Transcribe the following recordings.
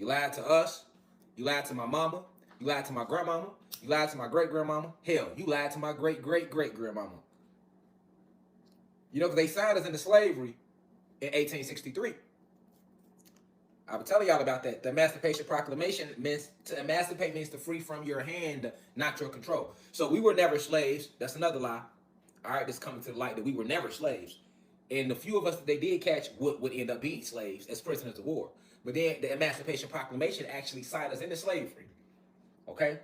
You lied to us. You lied to my mama. You lied to my grandmama. You lied to my great-grandmama. Hell, you lied to my great-great-great-grandmama. You know, because they signed us into slavery in 1863. I was telling y'all about that. The Emancipation Proclamation means to emancipate means to free from your hand, not your control. So we were never slaves. That's another lie. All right, this coming to the light that we were never slaves. And the few of us that they did catch would end up being slaves as prisoners of war. But then the Emancipation Proclamation actually signed us into slavery. Okay?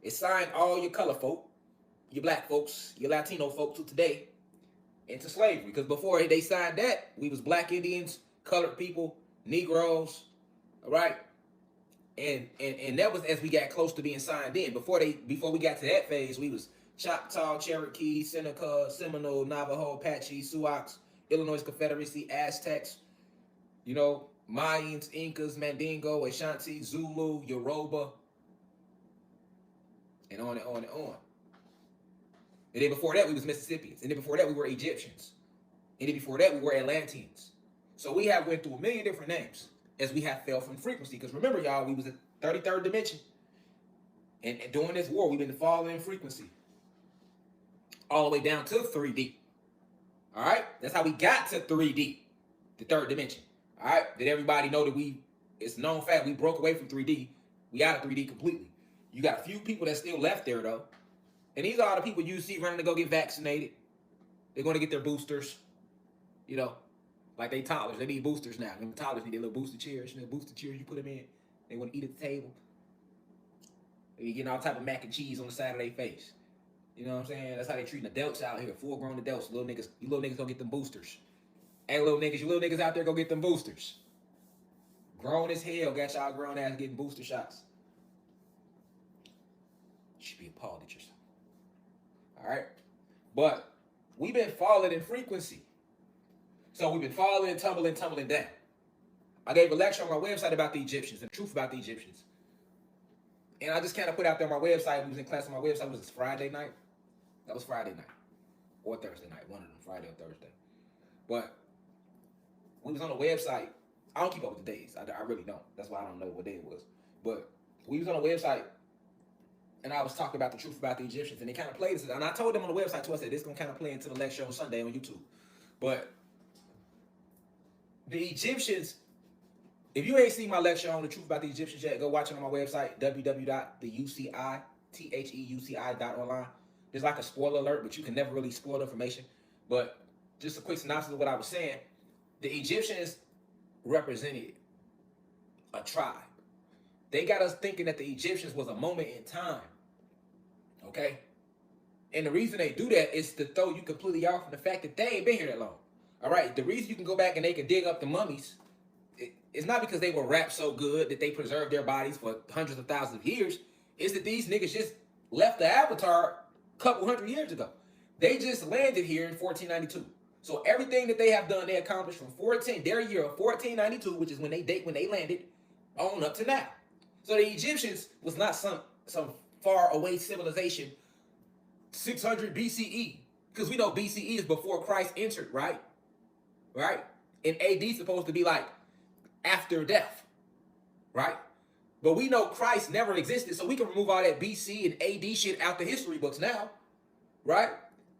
It signed all your color folk, your black folks, your Latino folks who today into slavery. Because before they signed that, we was black Indians, colored people, Negroes, all right? And that was as we got close to being signed in. Before we got to that phase, we was Choctaw, Cherokee, Seneca, Seminole, Navajo, Apache, Sioux, Illinois Confederacy, Aztecs, you know, Mayans, Incas, Mandingo, Ashanti, Zulu, Yoruba, and on and on and on. And then before that, we was Mississippians. And then before that, we were Egyptians. And then before that, we were Atlanteans. So we have went through a million different names as we have fell from frequency. Because remember, y'all, we was in 33rd dimension. And during this war, we've been falling in frequency. All the way down to 3D. All right? That's how we got to 3D, the third dimension. All right? Did everybody know that it's known fact, we broke away from 3D. We out of 3D completely. You got a few people that still left there, though. And these are the people you see running to go get vaccinated. They're going to get their boosters. You know, like they toddlers. They need boosters now. Them toddlers need their little booster chairs. You know, booster chairs you put them in. They want to eat at the table. They getting all type of mac and cheese on the side of their face. You know what I'm saying? That's how they treating adults out here. Full-grown adults. You little niggas go get them boosters. Hey, you little niggas out there, go get them boosters. Grown as hell, got y'all grown ass getting booster shots. You should be appalled at yourself. All right? But we've been falling in frequency. So we've been falling and tumbling down. I gave a lecture on my website about the Egyptians and the truth about the Egyptians. And I just kind of put out there on my website. We was in class on my website. Was this Friday night? That was Friday night. Or Thursday night. One of them, Friday or Thursday. But we was on the website. I don't keep up with the days. I really don't. That's why I don't know what day it was. But we was on the website, and I was talking about the truth about the Egyptians, and they kind of played this. And I told them on the website, too, I said, this is going to kind of play into the lecture on Sunday on YouTube. But the Egyptians, if you ain't seen my lecture on the truth about the Egyptians yet, go watch it on my website, www.theuci.online. There's like a spoiler alert, but you can never really spoil information. But just a quick synopsis of what I was saying. The Egyptians represented a tribe. They got us thinking that the Egyptians was a moment in time. Okay? And the reason they do that is to throw you completely off from the fact that they ain't been here that long. All right? The reason you can go back and they can dig up the mummies, it's not because they were wrapped so good that they preserved their bodies for hundreds of thousands of years. It's that these niggas just left the Avatar a couple hundred years ago. They just landed here in 1492. So everything that they have done, they accomplished from their year of 1492, which is when they landed, on up to now. So the Egyptians was not some far away civilization, 600 BCE, because we know BCE is before Christ entered, right? Right? And AD is supposed to be like after death, right? But we know Christ never existed, so we can remove all that BC and AD shit out the history books now, right?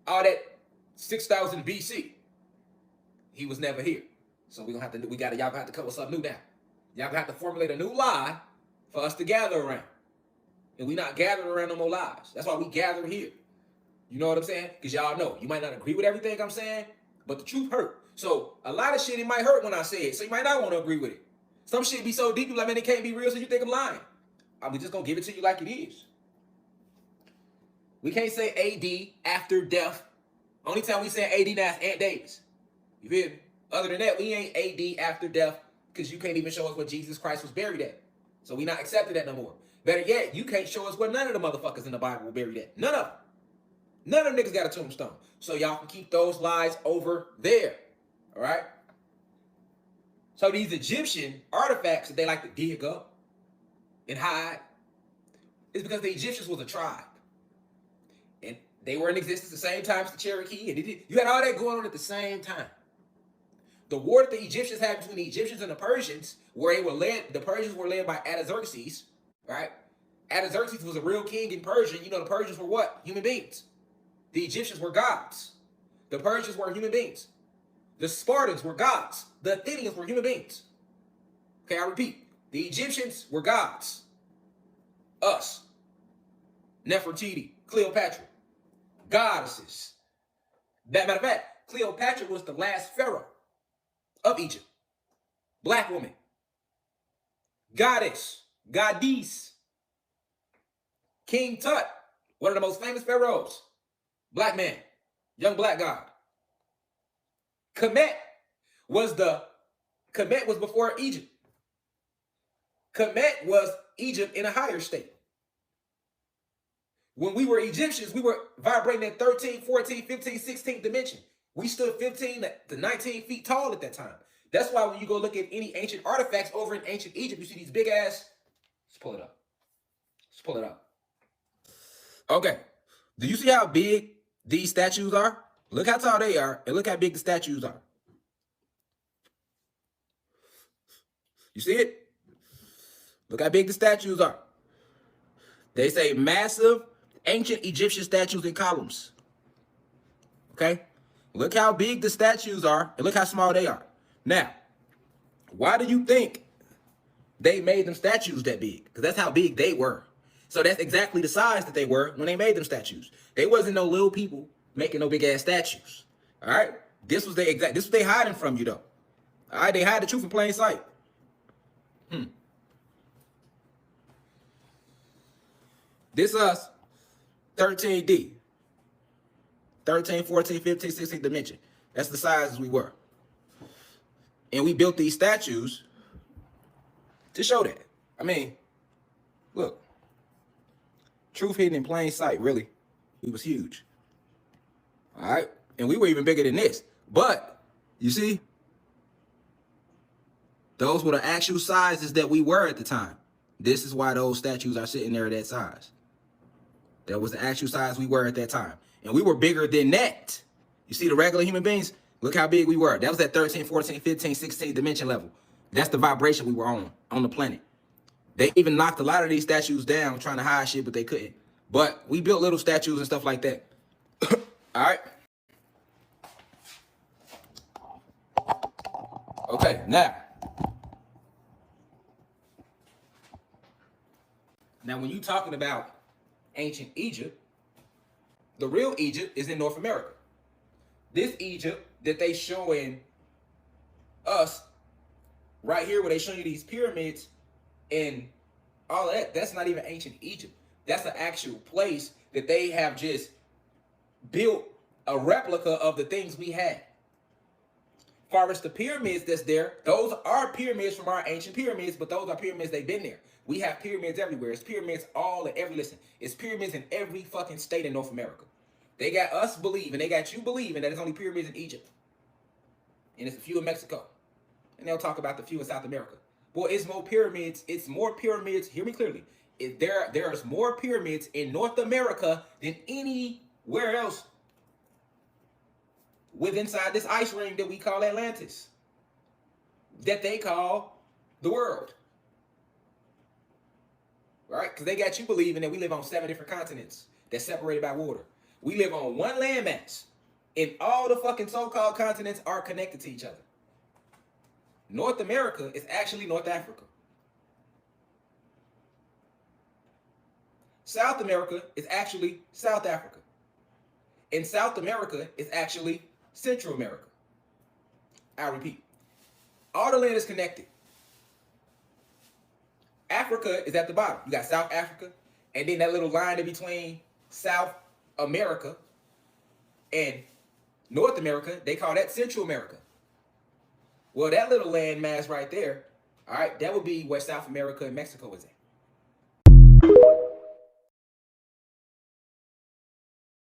All that 6,000 BC. He was never here. So y'all gonna have to come with something new now. Y'all gonna have to formulate a new lie for us to gather around. And we not gathering around no more lies. That's why we gather here. You know what I'm saying? Because y'all know, you might not agree with everything I'm saying, but the truth hurt. So a lot of shit, it might hurt when I say it. So you might not want to agree with it. Some shit be so deep, you like, man, it can't be real, so you think I'm lying. I'm just gonna give it to you like it is. We can't say AD after death. Only time we say AD now is Aunt Davis. You feel me? Other than that, we ain't AD after death because you can't even show us where Jesus Christ was buried at. So we not accepting that no more. Better yet, you can't show us where none of the motherfuckers in the Bible were buried at. None of them. None of them niggas got a tombstone. So y'all can keep those lies over there. All right? So these Egyptian artifacts that they like to dig up and hide is because the Egyptians was a tribe. And they were in existence at the same time as the Cherokee. And you had all that going on at the same time. The war that the Egyptians had between the Egyptians and the Persians, where the Persians were led by Artaxerxes, right? Artaxerxes was a real king in Persia. You know, the Persians were what? Human beings. The Egyptians were gods. The Persians were human beings. The Spartans were gods. The Athenians were human beings. Okay, I repeat. The Egyptians were gods. Us. Nefertiti, Cleopatra. Goddesses. Matter of fact, Cleopatra was the last pharaoh of Egypt. Black woman. Goddess. Goddess. King Tut, one of the most famous pharaohs. Black man. Young black god. Kemet was before Egypt. Kemet was Egypt in a higher state. When we were Egyptians, we were vibrating at 13, 14, 15, 16th dimension. We stood 15 to 19 feet tall at that time. That's why when you go look at any ancient artifacts over in ancient Egypt, you see these big ass. Let's pull it up. Let's pull it up. Okay. Do you see how big these statues are? Look how tall they are, and look how big the statues are. You see it? Look how big the statues are. They say massive ancient Egyptian statues and columns. Okay? Look how big the statues are, and look how small they are. Now, why do you think they made them statues that big? Because that's how big they were. So that's exactly the size that they were when they made them statues. They wasn't no little people making no big ass statues. All right? This was what they hiding from you though. All right? They hide the truth in plain sight. This us, 13D. 13, 14, 15, 16 dimension. That's the sizes we were. And we built these statues to show that. I mean, look. Truth hidden in plain sight, really. We was huge. All right? And we were even bigger than this. But, you see, those were the actual sizes that we were at the time. This is why those statues are sitting there that size. That was the actual size we were at that time. And we were bigger than that. You see the regular human beings? Look how big we were. That was at 13, 14, 15, 16 dimension level. That's the vibration we were on the planet. They even knocked a lot of these statues down trying to hide shit, but they couldn't. But we built little statues and stuff like that. All right? Okay, now when you're talking about ancient Egypt, the real Egypt is in North America. This Egypt that they showing us right here, where they show you these pyramids and all that, that's not even ancient Egypt. That's an actual place that they have just built a replica of the things we had. As far as the pyramids that's there, those are pyramids from our ancient pyramids, but those are pyramids, they've been there. We have pyramids everywhere. It's pyramids all in every, listen, it's pyramids in every fucking state in North America. They got us believing, they got you believing that it's only pyramids in Egypt. And it's a few in Mexico. And they'll talk about the few in South America. Well, it's more pyramids, hear me clearly. There's more pyramids in North America than anywhere else inside this ice ring that we call Atlantis. That they call the world. Right? Because they got you believing that we live on 7 different continents that's separated by water. We live on one landmass, and all the fucking so-called continents are connected to each other. North America is actually North Africa. South America is actually South Africa. And South America is actually Central America. I repeat, all the land is connected. Africa is at the bottom. You got South Africa, and then that little line in between South America and North America, they call that Central America. Well, that little land mass right there, all right, that would be where South America and Mexico is at.